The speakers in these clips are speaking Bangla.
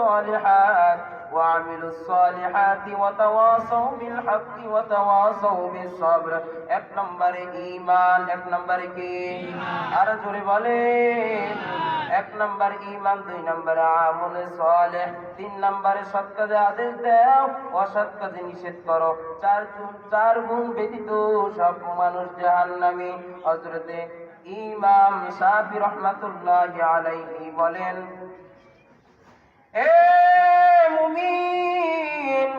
الصالحات وعملوا الصالحات وتواصوا بالحق وتواصوا بالصبر এক নম্বরে ঈমান এক নম্বরে কি আর জোরে বলেন এক নম্বর ঈমান দুই নম্বরে আমলে সালেহ তিন নম্বরে সৎ কাজে আদেশ দাও অসৎ কাজে নিষেধ করো চার গুণ ব্যতীত সব মানুষ জাহান্নামী হযরতে ইমাম শাফি রাহমাতুল্লাহি আলাইহি বলেন এ মুমিন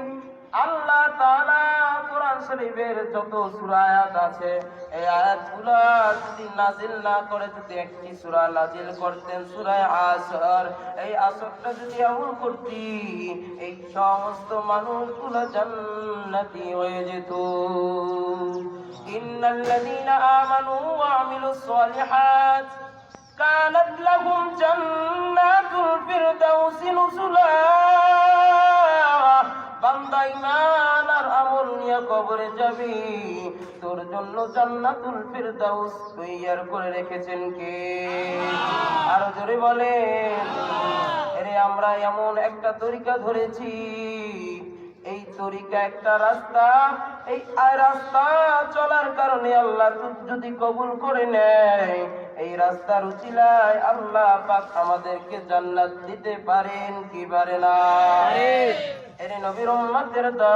আল্লাহ তাআলা কোরআন শরীফের যত সূরা আয়াত আছে এই আয়াতগুলো যদি নাজিল না করে যদি একটি সূরা নাজিল করতেন সূরা আসর এই আসরটা যদি আমল করতি এই সমস্ত মানুষগুলো জান্নাতি হয়ে যেত ইন্নাল্লাযীনা আমানু ওয়া আমিলুস সালিহাত কানাত লাহুম জান্নাতুল ফিরদাউসি নুজুলা বান্দা ঈমান আর আমল নিয়ে কবরে যাবি তোর জন্য জান্নাতুল ফিরদাউস তৈয়ার করে রেখেছেন কে আর জোরে বলেন আরে আমরা এমন একটা তরিকা ধরেছি এই তরিকা একটা রাস্তা এই রাস্তা চলার কারণে আল্লাহ যদি কবুল করে নেয় এই রাস্তার উসিলায় আল্লাহ পাক আমাদেরকে জান্নাত দিতে পারেন কি পারে না এর নবীর উম্মতের